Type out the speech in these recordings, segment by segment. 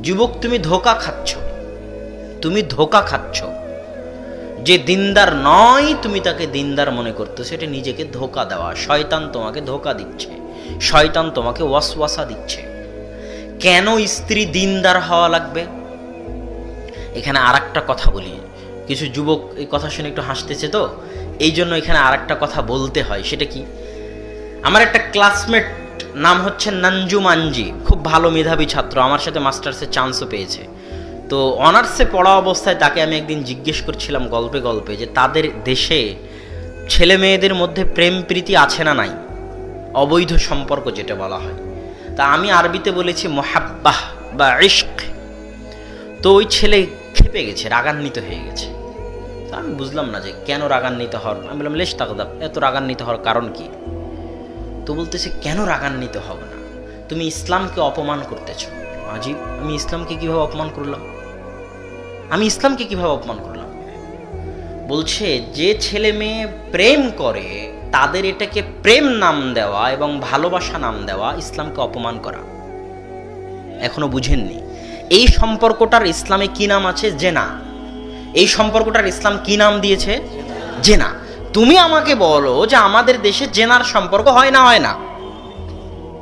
যুবক, তুমি ধোঁকা খাচ্ছ, তুমি ধোঁকা খাচ্ছ। যে দিনদার নয় তুমি তাকে দিনদার মনে করতেছো, এটা নিজেকে ধোঁকা দেওয়া। শয়তান তোমাকে ধোঁকা দিচ্ছে, শয়তান তোমাকে ওয়াসওয়াসা দিচ্ছে। কেন স্ত্রী দিনদার হওয়া লাগবে? এখানে আর একটা কথা বলি, কিছু যুবক এই কথা শুনে একটু হাসতেছে, তো এই জন্য এখানে আর একটা কথা বলতে হয়। সেটা কি, আমার একটা ক্লাসমেট নাম হচ্ছে নানজু মানজি, খুব ভালো মেধাবী ছাত্র, আমার সাথে মাস্টার্সের চান্সও পেয়েছে। তো অনার্সে পড়া অবস্থায় তাকে আমি একদিন জিজ্ঞেস করছিলাম গল্পে গল্পে যে তাদের দেশে ছেলে মেয়েদের মধ্যে প্রেম প্রীতি আছে না নাই, অবৈধ সম্পর্ক যেটা বলা হয়। তা আমি আরবিতে বলেছি মোহাব্বাহ বা ইশক। তো ওই ছেলে খেপে গেছে, রাগান্বিত হয়ে গেছে। তা আমি বুঝলাম না যে কেন রাগান্বিত হওয়ার। আমি বললাম, লেশ তাকদাব, এত রাগান্বিত হওয়ার কারণ কি? তো বলতেছে, কেন রাগান্বিত হবে না, তুমি ইসলামকে অপমান করতেছ। আজীব, আমি ইসলামকে কিভাবে অপমান করলাম? আমি ইসলামকে কিভাবে অপমান করলাম? বলছে, যে ছেলে মেয়ে প্রেম করে তাদের এটাকে প্রেম নাম দেওয়া এবং ভালোবাসা নাম দেওয়া ইসলামকে অপমান করা। এখনো বুঝেননি? এই সম্পর্কটার ইসলামে কি নাম আছে? জেনা। এই সম্পর্কটার ইসলাম কি নাম দিয়েছে? জেনা। তুমি আমাকে বলো যে আমাদের দেশে জেনার সম্পর্ক হয় না, হয় না?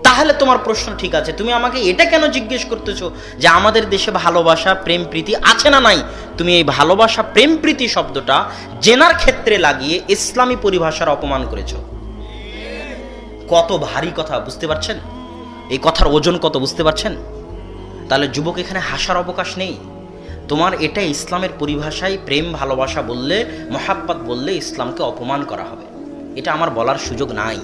তাহলে তোমার প্রশ্ন ঠিক আছে, তুমি আমাকে এটা কেন জিজ্ঞেস করতেছো যে আমাদের দেশে ভালোবাসা প্রেম প্রীতি আছে না নাই? তুমি এই ভালোবাসা প্রেম প্রীতি শব্দটা জেনার ক্ষেত্রে লাগিয়ে ইসলামী পরিভাষার অপমান করেছো। কত ভারী কথা, বুঝতে পারছেন? এই কথার ওজন কত, বুঝতে পারছেন? তাহলে যুবক, এখানে হাসার অবকাশ নেই। তোমার এটা ইসলামের পরিভাষায় প্রেম ভালোবাসা বললে, মহাব্বত বললে ইসলামকে অপমান করা হবে। এটা আমার বলার সুযোগ নাই।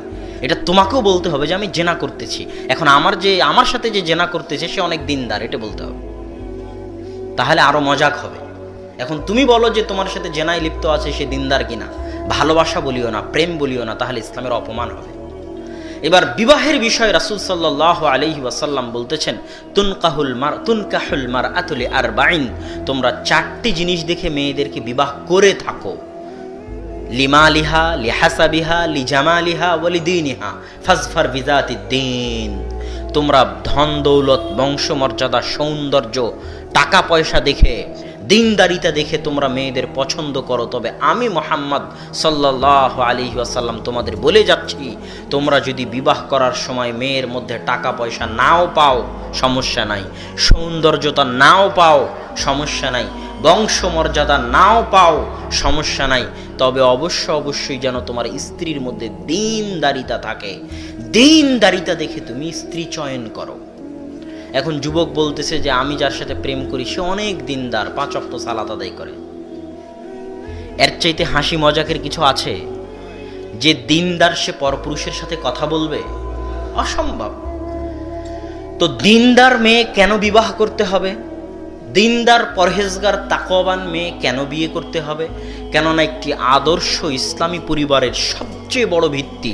এটা তোমাকেও বলতে হবে যে আমি জেনা করতেছি। এখন আমার সাথে যে জেনা করতেছে সে অনেক দিনদার, এটা বলতে হবে, তাহলে আরো মজাক হবে। এখন তুমি বলো যে তোমার সাথে জেনায় লিপ্ত আছে সে দিনদার কিনা, ভালোবাসা বলিও না, প্রেম বলিও না, তাহলে ইসলামের অপমান হবে। এবার বিবাহের বিষয়ে রাসূল সাল্লাল্লাহু আলাইহি ওয়াসাল্লাম বলতেছেন, তুনকাহুল মারআতু লিআরবাইন, তোমরা 4টি জিনিস দেখে মেয়েদেরকে বিবাহ করে থাকো। লিমালিহা, লিহাসাবিহা, লিজামালিহা ওয়া লিদীনিহা ফাজফার বিযাতিদ্দীন। তোমরা ধন দৌলত, বংশমর্যাদা, সৌন্দর্য, টাকা পয়সা দেখে, দিনদারিতা দেখে তোমরা মেয়েদের পছন্দ করো। তবে আমি মুহাম্মদ সাল্লাল্লাহু আলাইহি ওয়াসাল্লাম তোমাদের বলে যাচ্ছি, তোমরা যদি বিবাহ করার সময় মেয়ের মধ্যে টাকা পয়সা নাও পাও সমস্যা নাই, সৌন্দর্যতা নাও পাও সমস্যা নাই, বংশমর্যাদা নাও পাও সমস্যা নাই, তবে অবশ্যই যেন তোমার স্ত্রীর মধ্যে দিনদারিতা থাকে। দিনদারিতা দেখে তুমি স্ত্রী চয়ন করো। এখন যুবক বলতেছে যে আমি যার সাথে প্রেম করি সে অনেক দিনদার, 5 ওয়াক্ত সালাত আদায় করে। এর চাইতে হাসি মজাকের কিছু আছে? যে দিনদার সে পরপুরুষের সাথে কথা বলবে? অসম্ভব। তো দিনদার মেয়ে কেন বিবাহ করতে হবে? দিনদার পরহেজগার তাকওয়াবান মেয়ে কেন বিয়ে করতে হবে? কেননা একটি আদর্শ ইসলামী পরিবারের সবচেয়ে বড় ভিত্তি,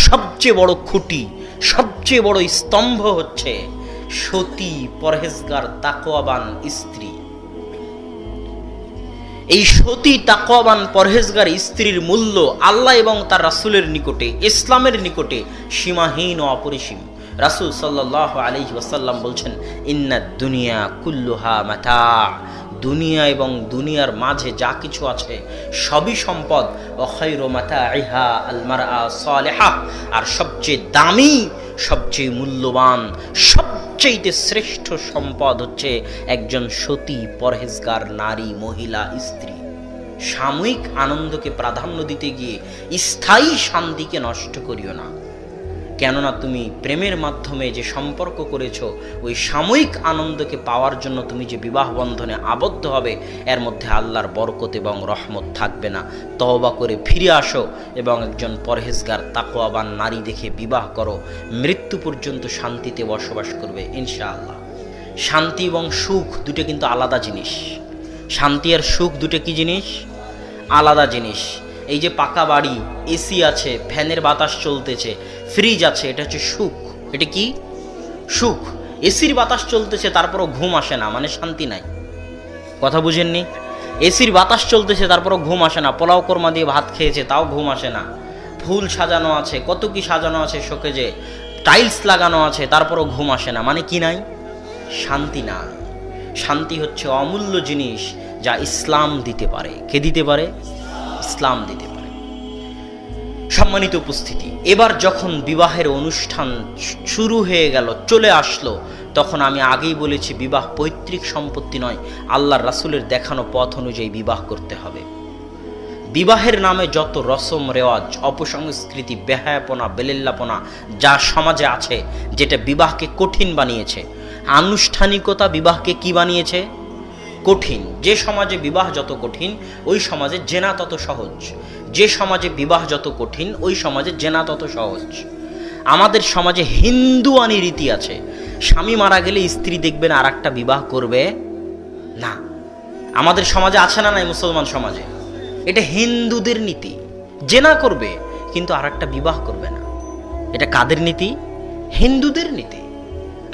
সবচেয়ে বড় খুঁটি, সবচেয়ে বড় স্তম্ভ হচ্ছে সতী পরহেজগার তাকওয়াবান স্ত্রী। এই সতী তাকওয়াবান পরহেজগার স্ত্রীর মূল্য আল্লাহ এবং তার রাসূলের নিকটে, ইসলামের নিকটে সীমাহীন ও অপরিসীম। রাসূল সাল্লাল্লাহু আলাইহি ওয়াসাল্লাম বলছেন, ইন্নাদ দুনিয়া কুল্লুহা মাতা, দুনিয়া এবং দুনিয়ার মাঝে যা কিছু আছে সবই সম্পদ। ওয়া খায়রু মাতাইহা আল মারআ সালিহা, আর সবচেয়ে দামি, সবচেয়ে মূল্যবান, সবচেয়ে শ্রেষ্ঠ সম্পদ হচ্ছে একজন সতী পরহেজগার নারী, মহিলা, স্ত্রী। সাময়িক আনন্দকে প্রাধান্য দিতে গিয়ে স্থায়ী শান্তিকে নষ্ট করিও না। কেননা তুমি প্রেমের মাধ্যমে যে সম্পর্ক করেছো, ওই সাময়িক আনন্দকে পাওয়ার জন্য তুমি যে বিবাহ বন্ধনে আবদ্ধ হবে, এর মধ্যে আল্লাহর বরকত এবং রহমত থাকবে না। তওবা করে ফিরে আসো এবং একজন পরহেজগার তাকওয়াবান নারী দেখে বিবাহ করো। মৃত্যু পর্যন্ত শান্তিতে বসবাস করবে ইনশাআল্লাহ। শান্তি এবং সুখ দুটো কিন্তু আলাদা জিনিস। শান্তি আর সুখ দুটো কি জিনিস? আলাদা জিনিস। এই যে পাকা বাড়ি, এসি আছে, ফ্যানের বাতাস চলতেছে, ফ্রিজ আছে, এটা হচ্ছে সুখ। এটা কি? সুখ। এসির বাতাস চলতেছে তারপরও ঘুম আসে না, মানে শান্তি নাই। কথা বুঝেননি? এসির বাতাস চলতেছে তারপরও ঘুম আসে না। পোলাও কোরমা দিয়ে ভাত খেয়েছে তাও ঘুম আসে না। ফুল সাজানো আছে, কত কি সাজানো আছে শোকেজে, টাইলস লাগানো আছে, তারপরও ঘুম আসে না, মানে কি নাই? শান্তি নাই। শান্তি হচ্ছে অমূল্য জিনিস, যা ইসলাম দিতে পারে। কে দিতে পারে? ইসলাম দিতে পারে। সম্মানিত উপস্থিতি, এবার যখন বিবাহের অনুষ্ঠান শুরু হয়ে গেল, চলে আসলো, তখন আমি আগেই বলেছি বিবাহ পৈতৃক সম্পত্তি নয়, আল্লাহর রাসূলের দেখানো পথ অনুযায়ী বিবাহ করতে হবে। বিবাহের নামে যত রসম রেওয়াজ, অপসংস্কৃতি, বেহায়াপনা, বেলেল্লাপনা যা সমাজে আছে, যেটা বিবাহকে কঠিন বানিয়েছে, আনুষ্ঠানিকতা বিবাহকে কি বানিয়েছে? কঠিন। যে সমাজে বিবাহ যত কঠিন, ওই সমাজে জেনা তত সহজ। যে সমাজে বিবাহ যত কঠিন, ওই সমাজে জেনা তত সহজ। আমাদের সমাজে হিন্দুয়ানি রীতি আছে, স্বামী মারা গেলে স্ত্রী দেখবেন আর একটা বিবাহ করবে না। আমাদের সমাজে আছে না নাই? মুসলমান সমাজে এটা হিন্দুদের নীতি, জেনা করবে কিন্তু আর একটা বিবাহ করবে না। এটা কাদের নীতি? হিন্দুদের নীতি।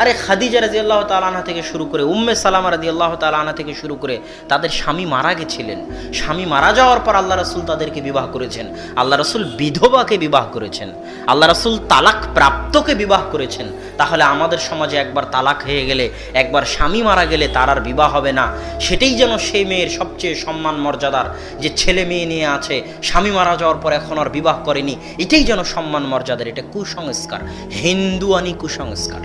আরে খাদিজা রাদিয়াল্লাহু তাআলা আনহা থেকে শুরু করে, উম্মে সালামা রাদিয়াল্লাহু তাআলা আনহা থেকে শুরু করে, তাদের স্বামী মারা গেছিলেন। স্বামী মারা যাওয়ার পর আল্লাহ রাসূল তাদেরকে বিবাহ করেছেন। আল্লাহ রাসূল বিধবাকে বিবাহ করেছেন। আল্লাহ রাসূল তালাক প্রাপ্তকে বিবাহ করেছেন। তাহলে আমাদের সমাজে একবার তালাক হয়ে গেলে, একবার স্বামী মারা গেলে তার আর বিবাহ হবে না। সেটাই যেন সেই মেয়ের সবচেয়ে সম্মান মর্যাদার, যে ছেলে মেয়ে নিয়ে আছে, স্বামী মারা যাওয়ার পর এখন আর বিবাহ করেনি, এটাই যেন সম্মান মর্যাদার। এটা কুসংস্কার, হিন্দুয়ানি কুসংস্কার।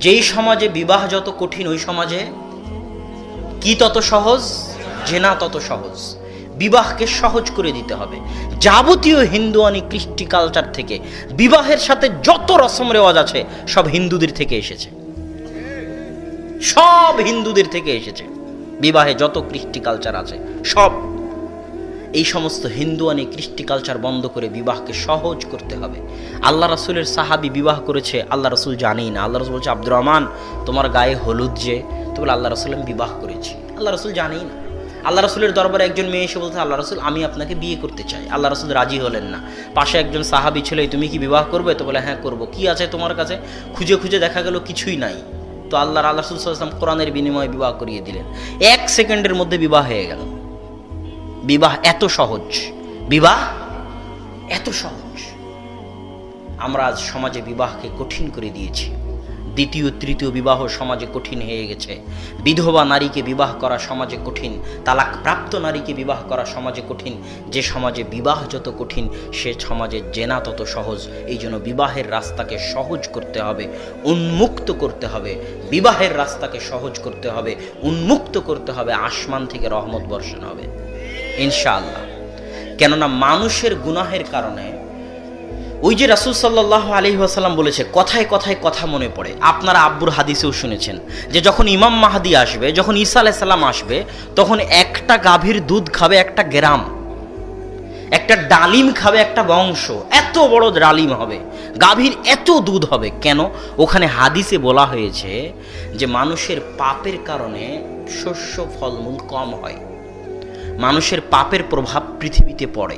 যেই সমাজে বিবাহ যত কঠিন, ওই সমাজে কি তত সহজ? জেনা তত সহজ। বিবাহকে সহজ করে দিতে হবে। যাবতীয় হিন্দুয়ানি কৃষ্টি কালচার থেকে বিবাহের সাথে যত রসম রেওয়াজ আছে, সব হিন্দুদের থেকে এসেছে। সব হিন্দুদের থেকে এসেছে। বিবাহে যত কৃষ্টি কালচার আছে, সব এই সমস্ত হিন্দুয়ানি কৃষ্টি কালচার বন্ধ করে বিবাহকে সহজ করতে হবে। আল্লাহ রাসূলের সাহাবী বিবাহ করেছে, আল্লাহ রাসূল জানেই না। আল্লাহ রাসূল বলছে, আব্দুর রহমান, তোমার গায়ে হলুদ যে? তো বলে, আল্লাহ রাসূল আমি বিবাহ করেছি। আল্লাহ রাসূল জানেই না। আল্লাহ রাসূলের দরবারে একজন মেয়ে এসে বলছে, আল্লাহ রাসূল আমি আপনাকে বিয়ে করতে চাই। আল্লাহ রাসূল রাজি হলেন না। পাশে একজন সাহাবী ছিল, তুমি কি বিবাহ করবে? তো বলে, হ্যাঁ করব। কি আছে তোমার কাছে? খুঁজে খুঁজে দেখা গেল কিছুই নাই। তো আল্লাহ রাসূল সাল্লাল্লাহু আলাইহি ওয়াসাল্লাম কোরআনের বিনিময়ে বিবাহ করিয়ে দিলেন। 1 সেকেন্ডের মধ্যে বিবাহ হয়ে গেল। বিবাহ এত সহজ, বিবাহ এত সহজ। আমরা আজ সমাজে বিবাহকে কঠিন করে দিয়েছি। দ্বিতীয় তৃতীয় বিবাহ সমাজে কঠিন হয়ে গেছে। বিধবা নারীকে বিবাহ করা সমাজে কঠিন, তালাক প্রাপ্ত নারীকে বিবাহ করা সমাজে কঠিন। যে সমাজে বিবাহ যত কঠিন, সে সমাজে জেনা তত সহজ। এই জন্য বিবাহের রাস্তাকে সহজ করতে হবে, উন্মুক্ত করতে হবে। বিবাহের রাস্তাকে সহজ করতে হবে, উন্মুক্ত করতে হবে। আসমান থেকে রহমত বর্ষণ হবে ইনশাআল্লাহ। কেননা মানুষের গুনাহের কারণে, ওই যে রাসূল সাল্লাল্লাহু আলাইহি ওয়াসাল্লাম বলেছে, কথায় কথায় কথা মনে পড়ে। আপনারা আব্বুর হাদিসেও শুনেছেন যে যখন ইমাম মাহদি আসবে, যখন ঈসা আলাইহিস সালাম আসবে, তখন একটা গাভীর দুধ খাবে একটা গ্রাম, একটা ডালিম খাবে একটা বংশ। এত বড় ডালিম হবে, গাভীর এত দুধ হবে। কেন? ওখানে হাদিসে বলা হয়েছে যে মানুষের পাপের কারণে শস্য ফলমূল কম হয়, মানুষের পাপের প্রভাব পৃথিবীতে পড়ে।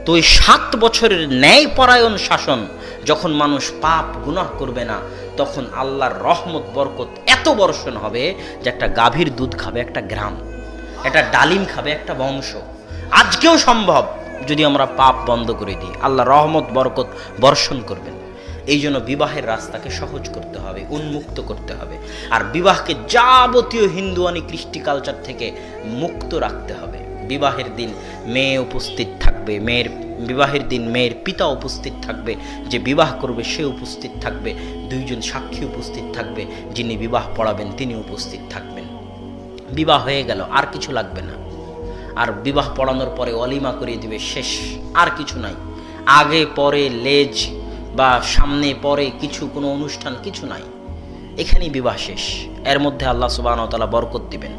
তো ওই 7 বছরের ন্যায়পরায়ণ শাসন, যখন মানুষ পাপ গুনাহ করবে না, তখন আল্লাহর রহমত বরকত এত বর্ষণ হবে যে একটা গাভীর দুধ খাবে একটা গ্রাম, একটা ডালিম খাবে একটা বংশ। আজকেও সম্ভব যদি আমরা পাপ বন্ধ করে দিই। আল্লাহ রহমত বরকত বর্ষণ করবেন। এই জন্য বিবাহের রাস্তাকে সহজ করতে হবে, উন্মুক্ত করতে হবে। আর বিবাহকে যাবতীয় হিন্দুয়ানি কৃষ্টি কালচার থেকে মুক্ত রাখতে হবে। বিবাহের দিন মেয়ে উপস্থিত থাকবে, বিবাহের দিন মেয়ের পিতা উপস্থিত থাকবে, যে বিবাহ করবে সে উপস্থিত থাকবে, 2 জন সাক্ষী উপস্থিত থাকবে, যিনি বিবাহ পড়াবেন তিনি উপস্থিত থাকবেন। বিবাহ হয়ে গেল, আর কিছু লাগবে না। আর বিবাহ পড়ানোর পরে ওয়ালিমা করিয়ে দিবে, শেষ, আর কিছু নাই। আগে পরে লেজ বা সামনে পরে কিছু, কোনো অনুষ্ঠান কিছু নাই। এখানেই বিবাহ শেষ। এর মধ্যে আল্লাহ সুবহানাহু ওয়া তাআলা বরকত দিবেন।